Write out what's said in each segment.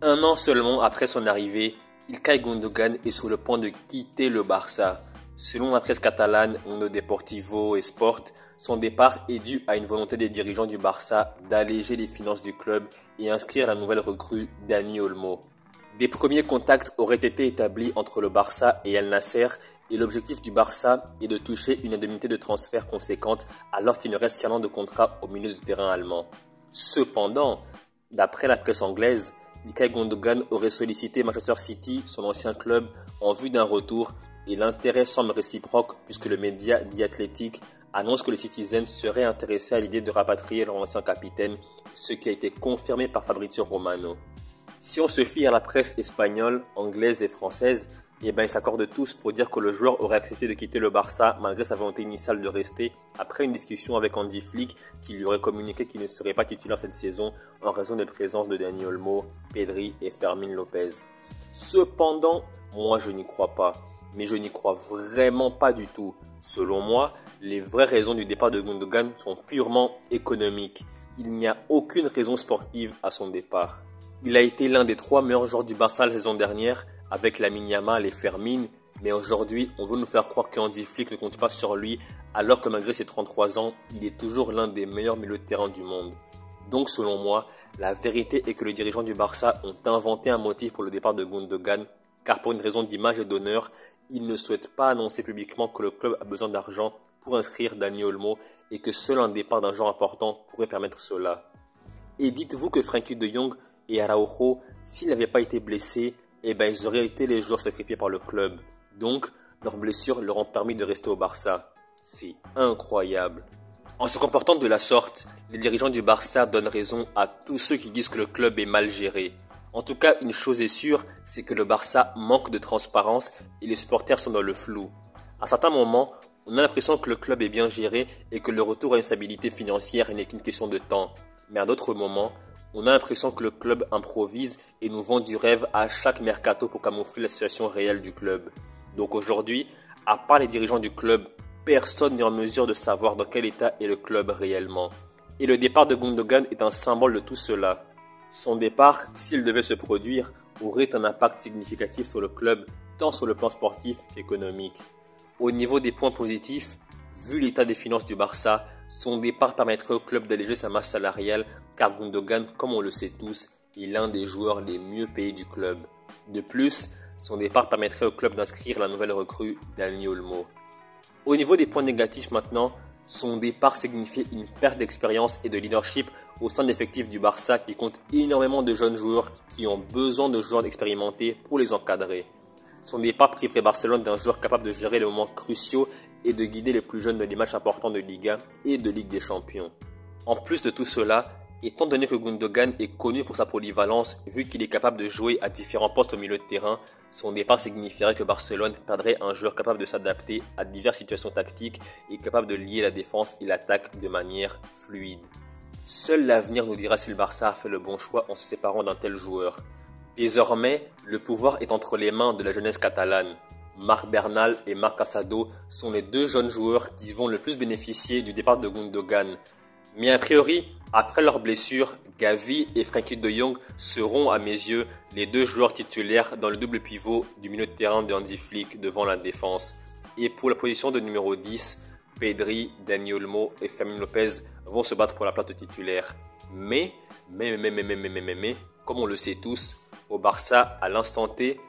Un an seulement après son arrivée, Ilkay Gundogan est sur le point de quitter le Barça. Selon la presse catalane, Mundo Deportivo et Sport, son départ est dû à une volonté des dirigeants du Barça d'alléger les finances du club et inscrire la nouvelle recrue Dani Olmo. Des premiers contacts auraient été établis entre le Barça et Al Nasser et l'objectif du Barça est de toucher une indemnité de transfert conséquente alors qu'il ne reste qu'un an de contrat au milieu de terrain allemand. Cependant, d'après la presse anglaise, Ilkay Gundogan aurait sollicité Manchester City, son ancien club, en vue d'un retour et l'intérêt semble réciproque puisque le média The Athletic annonce que les Citizens seraient intéressés à l'idée de rapatrier leur ancien capitaine, ce qui a été confirmé par Fabrizio Romano. Si on se fie à la presse espagnole, anglaise et française, ils s'accordent tous pour dire que le joueur aurait accepté de quitter le Barça malgré sa volonté initiale de rester après une discussion avec Andy Flick qui lui aurait communiqué qu'il ne serait pas titulaire cette saison en raison des présences de Dani Olmo, Pedri et Fermín López. Cependant, moi je n'y crois pas, mais je n'y crois vraiment pas du tout. Selon moi, les vraies raisons du départ de Gundogan sont purement économiques. Il n'y a aucune raison sportive à son départ. Il a été l'un des 3 meilleurs joueurs du Barça la saison dernière avec Lamine Yamal et Fermín, mais aujourd'hui on veut nous faire croire qu'Andy Flick ne compte pas sur lui alors que malgré ses 33 ans, il est toujours l'un des meilleurs milieux de terrain du monde. Donc selon moi, la vérité est que les dirigeants du Barça ont inventé un motif pour le départ de Gundogan car pour une raison d'image et d'honneur, ils ne souhaitent pas annoncer publiquement que le club a besoin d'argent pour inscrire Dani Olmo et que seul un départ d'un joueur important pourrait permettre cela. Et dites-vous que Frenkie de Jong et Araujo, s'ils n'avaient pas été blessés, ils auraient été les joueurs sacrifiés par le club. Donc, leurs blessures leur ont permis de rester au Barça. C'est incroyable. En se comportant de la sorte, les dirigeants du Barça donnent raison à tous ceux qui disent que le club est mal géré. En tout cas, une chose est sûre, c'est que le Barça manque de transparence et les supporters sont dans le flou. À certains moments, on a l'impression que le club est bien géré et que le retour à une stabilité financière n'est qu'une question de temps. Mais à d'autres moments, on a l'impression que le club improvise et nous vend du rêve à chaque mercato pour camoufler la situation réelle du club. Donc aujourd'hui, à part les dirigeants du club, personne n'est en mesure de savoir dans quel état est le club réellement. Et le départ de Gundogan est un symbole de tout cela. Son départ, s'il devait se produire, aurait un impact significatif sur le club, tant sur le plan sportif qu'économique. Au niveau des points positifs, vu l'état des finances du Barça, son départ permettrait au club d'alléger sa masse salariale car Gundogan, comme on le sait tous, est l'un des joueurs les mieux payés du club. De plus, son départ permettrait au club d'inscrire la nouvelle recrue Dani Olmo. Au niveau des points négatifs maintenant, son départ signifiait une perte d'expérience et de leadership au sein de l'effectif du Barça qui compte énormément de jeunes joueurs qui ont besoin de joueurs expérimentés pour les encadrer. Son départ priverait Barcelone d'un joueur capable de gérer les moments cruciaux et de guider les plus jeunes dans les matchs importants de Liga et de Ligue des Champions. En plus de tout cela, étant donné que Gundogan est connu pour sa polyvalence, vu qu'il est capable de jouer à différents postes au milieu de terrain, son départ signifierait que Barcelone perdrait un joueur capable de s'adapter à diverses situations tactiques et capable de lier la défense et l'attaque de manière fluide. Seul l'avenir nous dira si le Barça a fait le bon choix en se séparant d'un tel joueur. Désormais, le pouvoir est entre les mains de la jeunesse catalane. Marc Bernal et Marc Casado sont les 2 jeunes joueurs qui vont le plus bénéficier du départ de Gundogan. Mais a priori, après leur blessure, Gavi et Frenkie de Jong seront à mes yeux les 2 joueurs titulaires dans le double pivot du milieu de terrain de Hansi Flick devant la défense. Et pour la position de numéro 10, Pedri, Dani Olmo et Fermín López vont se battre pour la place de titulaire. Mais, comme on le sait tous, au Barça, à l'instant T,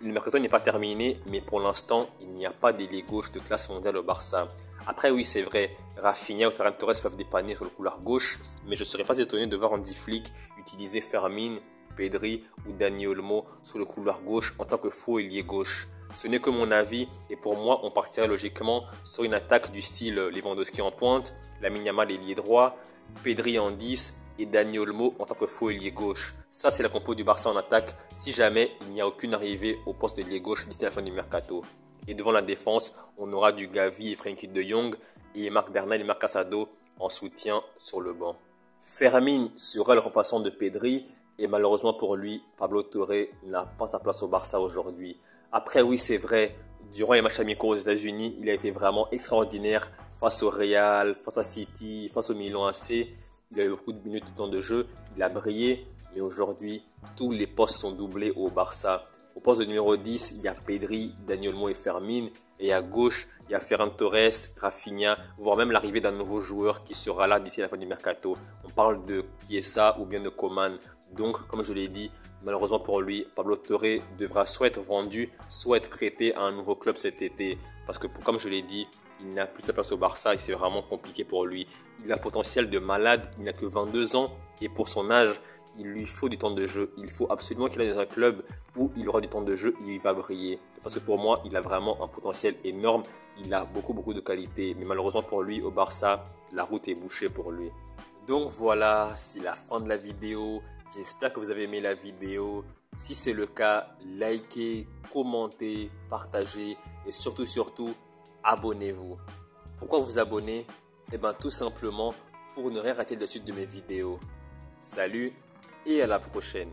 le mercato n'est pas terminé, mais pour l'instant, il n'y a pas d'ailier gauche de classe mondiale au Barça. Après, oui, c'est vrai, Rafinha ou Ferran Torres peuvent dépanner sur le couloir gauche, mais je ne serais pas étonné de voir Hansi Flick utiliser Fermín, Pedri ou Dani Olmo sur le couloir gauche en tant que faux ailier gauche. Ce n'est que mon avis, et pour moi, on partirait logiquement sur une attaque du style Lewandowski en pointe, Lamine Yamal ailier droit, Pedri en 10 et Dani Olmo en tant que faux ailier gauche. Ça, c'est la compo du Barça en attaque si jamais il n'y a aucune arrivée au poste d'ailier gauche d'ici la fin du mercato. Et devant la défense, on aura du Gavi et Frenkie de Jong et Marc Bernal et Marc Casado en soutien sur le banc. Fermín sera le remplaçant de Pedri et malheureusement pour lui, Pablo Torre n'a pas sa place au Barça aujourd'hui. Après oui, c'est vrai, durant les matchs amicaux aux États-Unis, il a été vraiment extraordinaire face au Real, face à City, face au Milan AC. Il a eu beaucoup de minutes de temps de jeu, il a brillé, Mais aujourd'hui, tous les postes sont doublés au Barça. Au poste de numéro 10, il y a Pedri, Dani Olmo et Fermin. Et à gauche, il y a Ferran Torres, Rafinha, voire même l'arrivée d'un nouveau joueur qui sera là d'ici la fin du mercato. On parle de Chiesa ou bien de Coman. Donc, comme je l'ai dit, malheureusement pour lui, Pablo Torre devra soit être vendu, soit être prêté à un nouveau club cet été. Parce que, comme je l'ai dit, il n'a plus sa place au Barça et c'est vraiment compliqué pour lui. Il a un potentiel de malade, il n'a que 22 ans et pour son âge, il lui faut du temps de jeu. Il faut absolument qu'il aille dans un club où il aura du temps de jeu et il va briller. Parce que pour moi, il a vraiment un potentiel énorme. Il a beaucoup de qualités. Mais malheureusement pour lui, au Barça, la route est bouchée pour lui. Donc voilà, c'est la fin de la vidéo. J'espère que vous avez aimé la vidéo. Si c'est le cas, likez, commentez, partagez et surtout, abonnez-vous. Pourquoi vous abonner? Eh bien tout simplement pour ne rien rater de la suite de mes vidéos. Salut et à la prochaine.